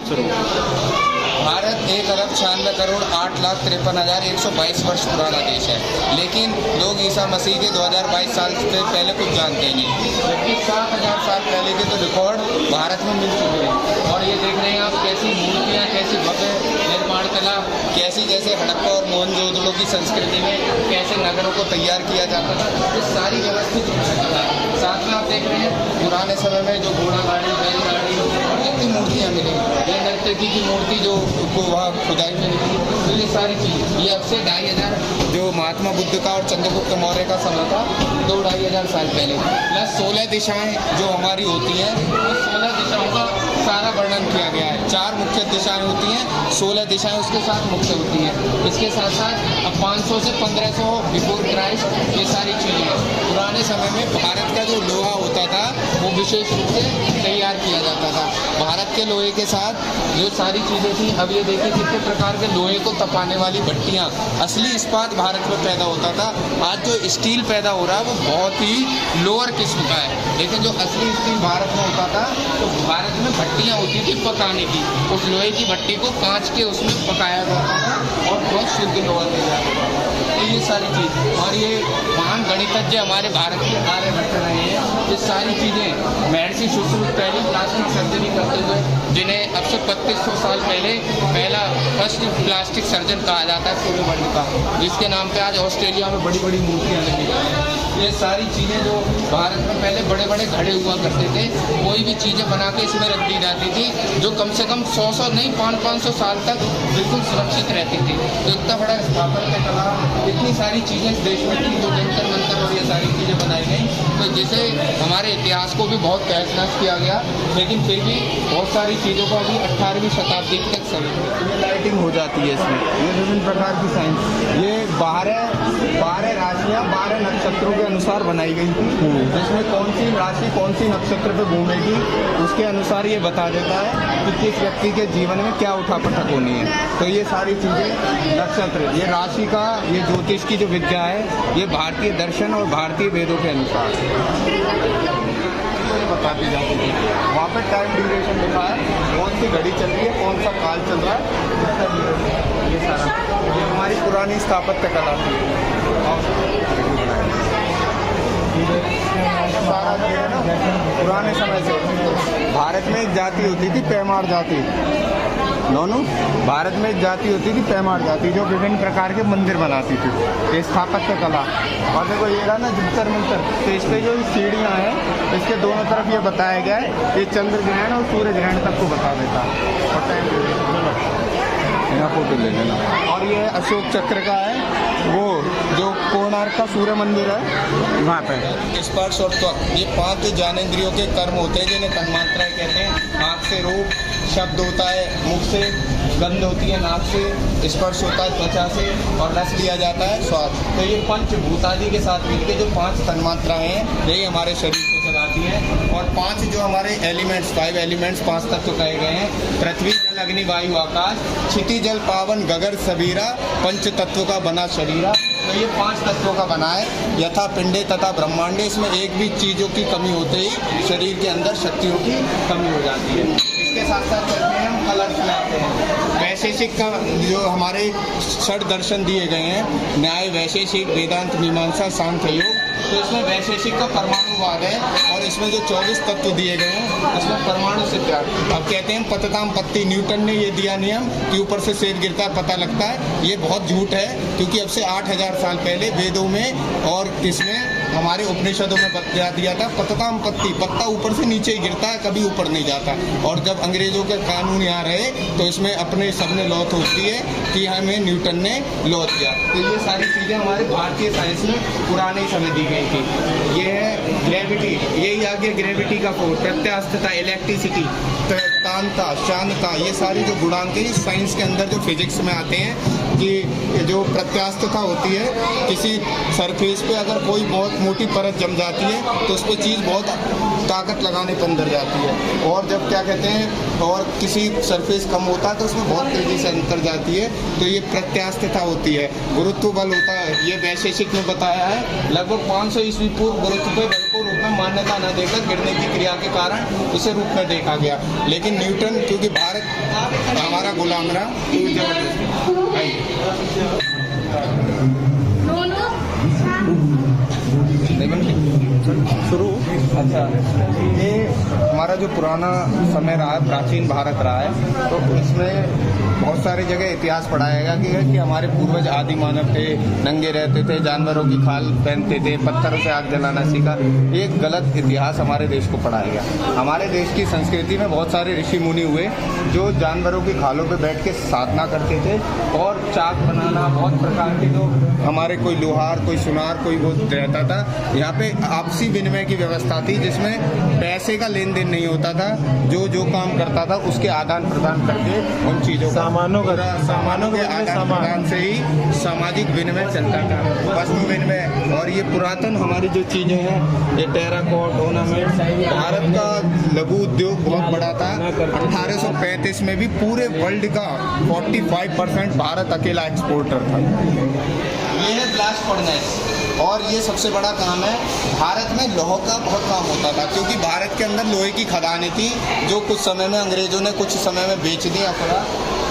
भारत 1,96,8,53,122 वर्ष पुराना देश है, लेकिन लोग ईसा मसीह के 2022 साल से पहले कुछ जानते ही नहीं, जबकि 7,000 साल पहले के तो रिकॉर्ड भारत में मिल चुके हैं। और ये देख रहे हैं आप कैसी मूर्तियाँ, कैसी भव्य निर्माण कला, कैसी जैसे हड़प्पा और मोहनजोदड़ो की संस्कृति में कैसे नगरों को तैयार किया जाता था, ये सारी व्यवस्थित था। साथ में आप देख रहे हैं पुराने समय में जो घोड़ा गाड़ी, बैलगाड़ी, कितनी मूर्तियाँ मिली, ये नर्तकी की मूर्ति जो वहाँ खुदाई में निकली, तो ये सारी चीज़ ये अब से 2,500 जो महात्मा बुद्ध का और चंद्रगुप्त मौर्य का समय था 2-2,500 साल पहले, प्लस 16 दिशाएं जो हमारी होती हैं, उस 16 दिशाओं का सारा वर्णन किया गया है। 4 मुख्य दिशाएं होती हैं, 16 दिशाएं उसके साथ मुख्य होती हैं। इसके साथ साथ अब 500 से 1500 बिफोर क्राइस्ट ये सारी चीज़ें हैं। पुराने समय में भारत का जो लोहा होता था वो विशेष रूप से तैयार किया जाता था। भारत के लोहे के साथ जो सारी चीज़ें थी, अब ये देखिए कितने प्रकार के लोहे को तपाने वाली भट्टियाँ, असली इस्पात भारत में पैदा होता था। आज जो स्टील पैदा हो रहा है वो बहुत ही लोअर किस्म का है, लेकिन जो असली स्टील भारत में होता था तो भारत में भट्टियाँ होती थी पकाने की, उस लोहे की भट्टी को कांच के उसमें पकाया जाता था और बहुत शुद्ध लोहा तैयार होता था। तो ये सारी चीज़, और ये महान गणितज्ञ हमारे भारत के आर्यभट्ट रहे हैं। ये सारी चीज़ें महर्षि सुश्रुत पहली प्लास्टिक सर्जरी करते हुए, जिन्हें अब से 3200 साल पहले पहला फर्स्ट प्लास्टिक सर्जन कहा जाता है सूर्यवर्णन का, जिसके नाम पे आज ऑस्ट्रेलिया में बड़ी बड़ी मूर्तियाँ लगी हैं। ये सारी चीज़ें जो भारत में पहले बड़े बड़े घड़े हुआ करते थे, कोई भी चीज़ें बना के इसमें रख दी जाती थी जो कम से कम 100 नहीं 500 साल तक बिल्कुल सुरक्षित रहती थी। तो इतना बड़ा स्थापत्य कला, इतनी सारी चीज़ें इस देश में थी, जो जंतर मंतर और ये सारी चीज़ें बनाई गई, तो जिसे हमारे इतिहास को भी बहुत तहस नहस किया गया, लेकिन फिर भी बहुत सारी चीज़ों को अभी 18वीं शताब्दी तक सही लाइटिंग हो जाती है इसमें। ये विभिन्न प्रकार की साइंस, ये 12 राशियाँ 12 नक्षत्रों के अनुसार बनाई गई थी, जिसमें कौन सी राशि कौन सी नक्षत्र पे घूमेगी उसके अनुसार ये बता देता है कि किस व्यक्ति के जीवन में क्या उठापटक होनी है। तो ये सारी चीज़ें नक्षत्र, ये राशि का, ये ज्योतिष की जो विद्या है, ये भारतीय दर्शन और भारतीय वेदों के अनुसार बताती जाती है। वहाँ पे टाइम ड्यूरेशन लिखा है, कौन सी घड़ी चल रही है, कौन सा काल चल रहा है, कितना ड्यूरेशन, ये सारा ये हमारी पुरानी स्थापत्य कला थी। पुराने समय से भारत में एक जाति होती थी पैमार जाति, भारत में एक जाति होती थी पैमार जाति, जो विभिन्न प्रकार के मंदिर बनाती थी, ये स्थापत्य कला। और देखो ये रहा ना जंतर मंतर, तो इस पर जो सीढ़ियाँ हैं इसके दोनों तरफ ये बताया गया है, ये चंद्र ग्रहण और सूर्य ग्रहण तक को बता देता है। यहाँ फोटो ले लेना। और ये अशोक चक्र का है, वो जो कोणार्क का सूर्य मंदिर है वहाँ पे। स्पर्श और त्वक, ये 5 जो ज्ञानेंद्रियों के कर्म होते हैं, जिन्हें तन्मात्राएं कहते हैं। आँख से रूप, शब्द होता है मुख से, गंध होती है नाक से, स्पर्श होता है त्वचा से, और रस लिया जाता है स्वाद। तो ये पंचभूतादि के साथ मिलकर जो 5 तन्मात्राएं हैं, यही हमारे शरीर को चलाती हैं। और 5 जो हमारे एलिमेंट्स, 5 एलिमेंट्स, 5 तत्व कहे गए हैं, पृथ्वी जल अग्नि वायु आकाश, क्षिति जल पावन गगन सबीरा, पंच तत्व का बना शरीरा। तो ये 5 तत्वों का बना है। यथा पिंडे तथा ब्रह्मांडे, इसमें एक भी चीज़ों की कमी होते ही शरीर के अंदर शक्तियों की कमी हो जाती है। इसके साथ साथ चलते हैं हम कलर्स में आते हैं। वैशेषिक का जो हमारे 6 दर्शन दिए गए हैं, न्याय, वैशेषिक, वेदांत, मीमांसा, सांख्य योग, तो इसमें वैशेषिक का परमाणुवाद है, और इसमें जो 24 तत्व दिए गए हैं उसमें परमाणु सिद्धांत। अब कहते हैं पतताम पत्ती, न्यूटन ने ये दिया नियम कि ऊपर से सेब गिरता है पता लगता है, ये बहुत झूठ है, क्योंकि अब से 8000 साल पहले वेदों में और इसमें हमारे उपनिषदों में बता दिया था पतताम पत्ती, पत्ता ऊपर से नीचे ही गिरता है, कभी ऊपर नहीं जाता। और जब अंग्रेजों के कानून यहाँ रहे तो इसमें अपने सबने लौट होती है कि हमें न्यूटन ने लौट दिया। तो ये सारी चीज़ें हमारे भारतीय साइंस में पुराने समय दी गई थी। ये है ग्रेविटी, यही आगे ग्रेविटी का फोर्स, प्रत्यास्थता, इलेक्ट्रिसिटी, तानता, शांतता, ये सारी जो गुणांक है साइंस के अंदर जो फिजिक्स में आते हैं, कि जो प्रत्यास्थता होती है, किसी सरफेस पे अगर कोई बहुत मोटी परत जम जाती है तो उस पर चीज़ बहुत ताकत लगाने पर अंदर जाती है। और जब क्या कहते हैं, और किसी सरफेस कम होता है तो उसमें बहुत तेज़ी से अंदर जाती है, तो ये प्रत्यास्थता होती है। गुरुत्व बल होता है, ये वैशेषिक में बताया है, लगभग 500 ईस्वी पूर्व गुरुत्व बल को रूप में मान्यता न देकर गिरने की क्रिया के कारण उसे रूप में देखा गया। लेकिन न्यूटन, क्योंकि भारत हमारा गुलाम रहा, तो जबरदस्ती शुरू। अच्छा, ये हमारा जो पुराना समय रहा है, प्राचीन भारत रहा है, तो इसमें बहुत सारी जगह इतिहास पढ़ाया गया कि हमारे पूर्वज आदि मानव थे, नंगे रहते थे, जानवरों की खाल पहनते थे, पत्थरों से आग जलाना सीखा। एक गलत इतिहास हमारे देश को पढ़ाया गया। हमारे देश की संस्कृति में बहुत सारे ऋषि मुनि हुए जो जानवरों की खालों पर बैठ के साधना करते थे, और चाक बनाना, बहुत प्रकार के, जो हमारे कोई लोहार, कोई सुनार, कोई वो रहता था। यहाँ पे आपसी विनिमय की व्यवस्था थी, जिसमें पैसे का लेन देन नहीं होता था। जो काम करता था उसके आदान प्रदान करके उन चीज़ों का सामानों के आदान प्रदान से ही सामाजिक विनिमय चलता था, वस्तु विनिमय। और ये पुरातन हमारी जो चीज़ें हैं, ये टेराकोट, ऑर्नामेंट, भारत का लघु उद्योग बहुत बड़ा था। 1835 में भी पूरे वर्ल्ड का 45% भारत अकेला एक्सपोर्टर था। ये है ब्लास्ट फर्नेस, और ये सबसे बड़ा काम है। भारत में लोहे का बहुत काम होता था, क्योंकि भारत के अंदर लोहे की खदानें थी, जो कुछ समय में अंग्रेजों ने कुछ समय में बेच दिया था।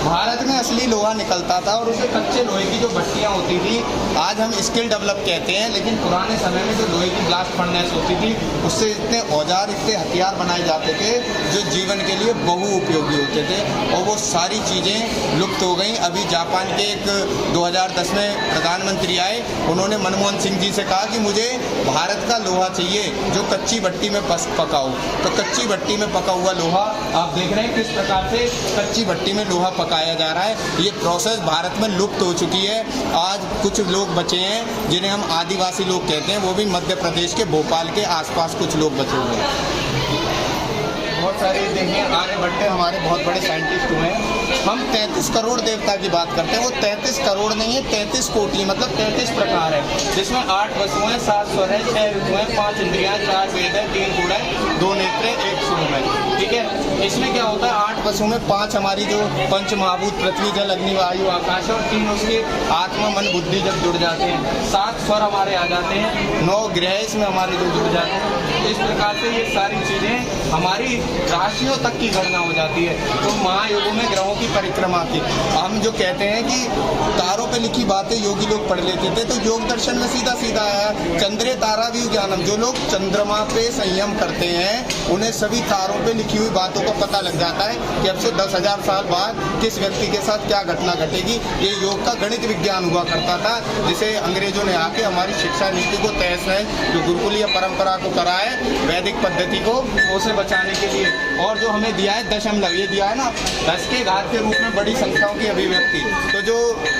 भारत में असली लोहा निकलता था, और उसे कच्चे लोहे की जो भट्टियाँ होती थी, आज हम स्किल डेवलप कहते हैं, लेकिन पुराने समय में जो लोहे की ब्लास्ट फर्नेस होती थी, उससे इतने औजार, इतने हथियार बनाए जाते थे जो जीवन के लिए बहु उपयोगी होते थे, और वो सारी चीज़ें लुप्त हो गई। अभी जापान के एक 2010 में प्रधानमंत्री आए, उन्होंने मनमोहन सिंह जी से कहा कि मुझे भारत का लोहा चाहिए जो कच्ची भट्टी में पका हो। तो कच्ची भट्टी में पका हुआ लोहा आप देख रहे हैं किस प्रकार से कच्ची भट्टी में लोहा पकाया जा रहा है। ये प्रोसेस भारत में लुप्त हो चुकी है। आज कुछ लोग बचे हैं जिन्हें हम आदिवासी लोग कहते हैं, वो भी मध्य प्रदेश के भोपाल के आसपास कुछ लोग बचे हुए हैं। बहुत सारे देखिए, आर्यभट्ट हमारे बहुत बड़े साइंटिस्ट हुए हैं। हम 33 करोड़ देवता की बात करते हैं, वो 33 करोड़ नहीं है, 33 कोटि, मतलब 33 प्रकार है, जिसमें 8 वसुएं, 7 स्वर है, 6 ऋतुएं, 5 इंद्रियां, 4 वेद है, 3 गुण है, 2 नेत्र, 1 सूर्य है। ठीक है, इसमें क्या होता है, 8 वसुओं में 5 हमारी जो पंच महाभूत, पृथ्वी, जल, अग्नि, वायु, आकाश, और 3 उसके आत्मा, मन, बुद्धि जब जुड़ जाते हैं, 7 स्वर हमारे आ जाते हैं, 9 ग्रह इसमें हमारे जो जुड़ जाते हैं। इस प्रकार से ये सारी चीज़ें हमारी राशियों तक की गणना हो जाती है। तो महायुगों में ग्रहों की परिक्रमा की, हम जो कहते हैं कि तारों पे लिखी बातें योगी लोग पढ़ लेते थे, तो योग दर्शन में सीधा सीधा आया चंद्रे तारा भी ज्ञानम। जो लोग चंद्रमा पे संयम करते हैं, उन्हें सभी तारों पे लिखी हुई बातों का पता लग जाता है कि अब से 10,000 साल बाद किस व्यक्ति के साथ क्या घटना घटेगी। ये योग का गणित विज्ञान हुआ करता था, जिसे अंग्रेजों ने आके हमारी शिक्षा नीति को तहस नहस, जो गुरुकुलीय परंपरा को करा है, वैदिक पद्धति को, उसे बचाने के लिए। और जो हमें दिया है दशमलव, ये दिया है ना 10 के घात के रूप में बड़ी संख्याओं की अभिव्यक्ति, तो जो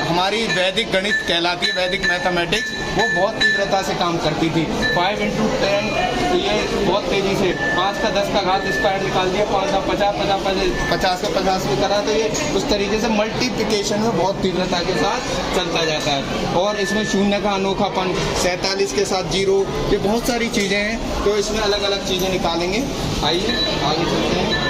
हमारी वैदिक गणित कहलाती है, वैदिक मैथमेटिक्स, वो बहुत तीव्रता से काम करती थी। 5 × 10, तो ये बहुत तेजी से 5 का 10 का घात स्क्वायर निकाल दिया, 5 का 50, 50 का 50 भी करा, तो ये उस तरीके से मल्टीप्लिकेशन में बहुत तीव्रता के साथ चलता जाता है। और इसमें शून्य का अनोखापन, 47 के साथ 0, ये बहुत सारी चीज़ें हैं, तो इसमें अलग अलग चीज़ें निकालेंगे। आइए आगे चलते हैं।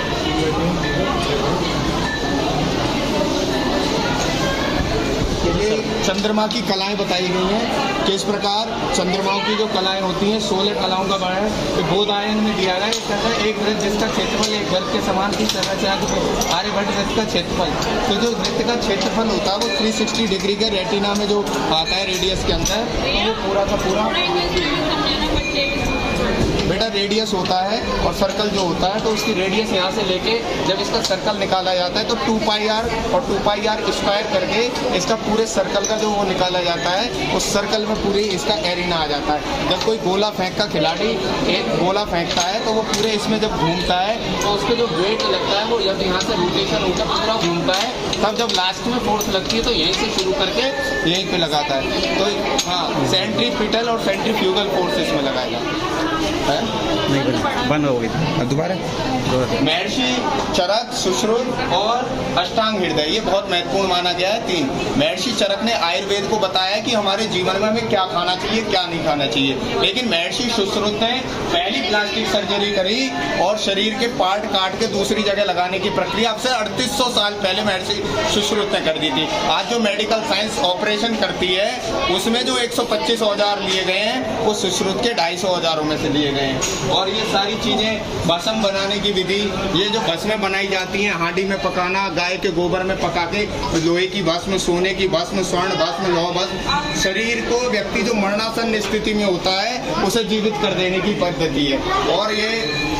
चंद्रमा की कलाएं बताई गई हैं, किस प्रकार चंद्रमाओं की जो कलाएं होती हैं, 16 कलाओं का बड़ा है। बोध आयन में दिया गया है एक वृत्त जिसका क्षेत्रफल एक घर के समान की तरह से आर्यभट्ट वृत्त का क्षेत्रफल, तो जो वृत्त का क्षेत्रफल होता है वो 360 डिग्री के रेटिना में जो आता है रेडियस के अंदर, तो वो पूरा का पूरा बेटा रेडियस होता है, और सर्कल जो होता है तो उसकी रेडियस यहाँ से लेके जब इसका सर्कल निकाला जाता है तो 2πr और 2πr स्क्वायर करके इसका पूरे सर्कल का जो वो निकाला जाता है, उस सर्कल में पूरी इसका एरिना आ जाता है। जब कोई गोला फेंक का खिलाड़ी एक गोला फेंकता है तो वो पूरे इसमें जब घूमता है तो उसके जो वेट लगता है वो जब यहाँ से रोटेशन होकर पूरा घूमता है, तब जब लास्ट में फोर्स लगती है तो यहीं से शुरू करके यहीं पे लगाता है। तो हाँ, सेंट्रीपिटल और सेंट्रीफ्यूगल फोर्स इसमें लगाया जाता है। है? नहीं बंद हो गई दोबारा महर्षि चरक, सुश्रुत और अष्टांग हृदय, ये बहुत महत्वपूर्ण माना गया है। 3 महर्षि चरक ने आयुर्वेद को बताया कि हमारे जीवन में हमें क्या खाना चाहिए, क्या नहीं खाना चाहिए। लेकिन महर्षि सुश्रुत ने पहली प्लास्टिक सर्जरी करी और शरीर के पार्ट काट के दूसरी जगह लगाने की प्रक्रिया अब से 3800 साल पहले महर्षि सुश्रुत ने कर दी थी। आज जो मेडिकल साइंस ऑपरेशन करती है उसमें जो 125 औजार लिए गए हैं वो सुश्रुत के 250 औजारों में से लिए गए हैं। और ये सारी चीजें भस्म बनाने की विधि, ये जो भस्में बनाई जाती हैं हांडी में पकाना, गाय के गोबर में पका के, लोहे की भस्म, सोने की भस्म, स्वर्ण भस्म, लौह भस्म, शरीर को व्यक्ति जो मरणासन स्थिति में होता है उसे जीवित कर देने की पद्धति है। और ये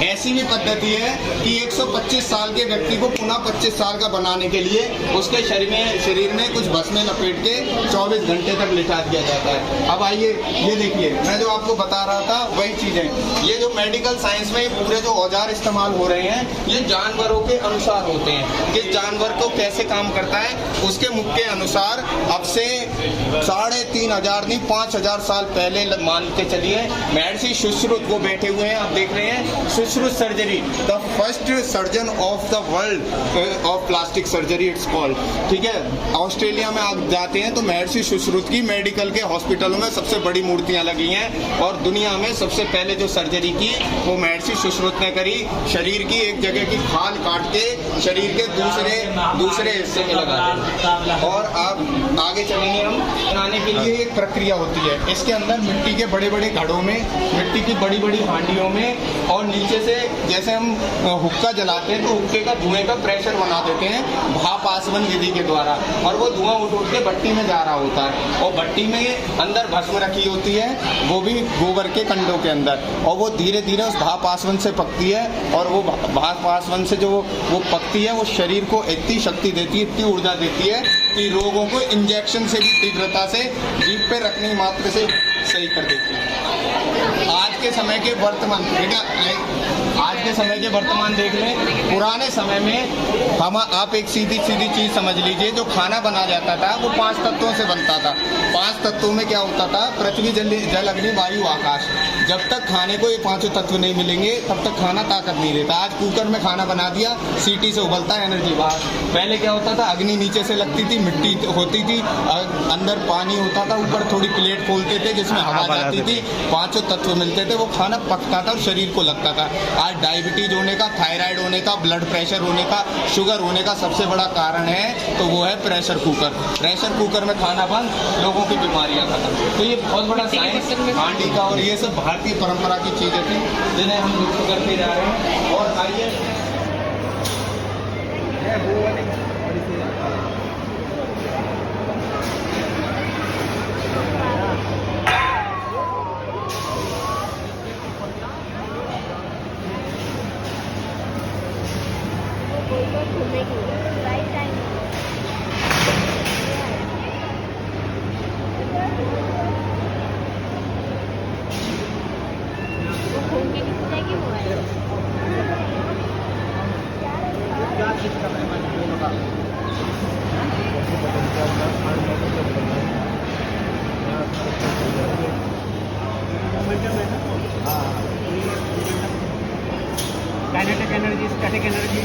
ऐसी भी पद्धति है कि 125 साल के व्यक्ति को पुनः 25 साल का बनाने के लिए उसके शरीर में कुछ भस्में लपेट के 24 घंटे तक लिटा दिया जाता है। अब आइए ये देखिए, मैं जो आपको बता रहा था वही चीजें, ये जो मेडिकल साइंस में पूरे जो औजार इस्तेमाल हो रहे हैं ये जानवरों के अनुसार होते हैं। किस जानवर को कैसे काम करता है उसके मुख के अनुसार अब से 3500 नहीं 5000 साल पहले मान के चलिए महर्षि सुश्रुत वो बैठे हुए हैं, आप देख रहे हैं। Sushruta surgery, the first surgeon of the world of plastic surgery it's called, ठीक है। ऑस्ट्रेलिया में आप जाते हैं तो महर्षि सुश्रुत की मेडिकल के हॉस्पिटलों में सबसे बड़ी मूर्तियां लगी हैं और दुनिया में सबसे पहले जो सर्जरी की वो महर्षि सुश्रुत ने करी। शरीर की एक जगह की खाल काट के शरीर के दूसरे हिस्से में लगा दी। और आप आगे चलेंगे, हम बनाने के लिए एक प्रक्रिया होती है, इसके अंदर मिट्टी के बड़े बड़े घड़ों में, मिट्टी की बड़ी बड़ी हांडियों में और नीचे से जैसे हम हुक्का जलाते हैं तो हुक्के का धुएं का प्रेशर बना देते हैं भाप आसवन विधि के द्वारा, और वो धुआं उठ उठ के भट्टी में जा रहा होता है और भट्टी में अंदर भस्म रखी होती है, वो भी गोबर के कंडों के अंदर, और वो धीरे धीरे उस भाप आसवन से पकती है और वो भाप आसवन से जो वो पकती है वो शरीर को इतनी शक्ति देती है, इतनी ऊर्जा देती है कि रोगों को इंजेक्शन से भी तीव्रता से जीभ पे रखने मात्र से सही कर देती है। आज के समय के वर्तमान देख लें, पुराने समय में आप एक सीधी चीज समझ लीजिए, जो खाना बना जाता था वो 5 तत्वों से बनता था। 5 तत्वों में क्या होता था? पृथ्वी, जल, अग्नि, वायु, आकाश। जब तक खाने को ये 5 तत्व नहीं मिलेंगे तब तक खाना ताकत नहीं देता। आज कुकर में खाना बना दिया, सीटी से उबलता है, एनर्जी बाहर। पहले क्या होता था? अग्नि नीचे से लगती थी, मिट्टी होती थी, अंदर पानी होता था, ऊपर थोड़ी प्लेट खोलते थे जिसमें हवा जाती थी, 5 तत्व मिलते थे, वो खाना पकता था और शरीर को लगता था। आज डायबिटीज होने का, थायराइड होने का, ब्लड प्रेशर होने का, शुगर होने का सबसे बड़ा कारण है तो वो है प्रेशर कुकर। प्रेशर कुकर में खाना बंद, लोगों की बीमारियां खत्म। तो ये बहुत बड़ा साइंस हांडी का, और ये सब भारतीय परंपरा की चीजें थी जिन्हें हम लुप्त करते जा रहे हैं। और आइए काइनेटिक एनर्जी, स्टैटिक एनर्जी,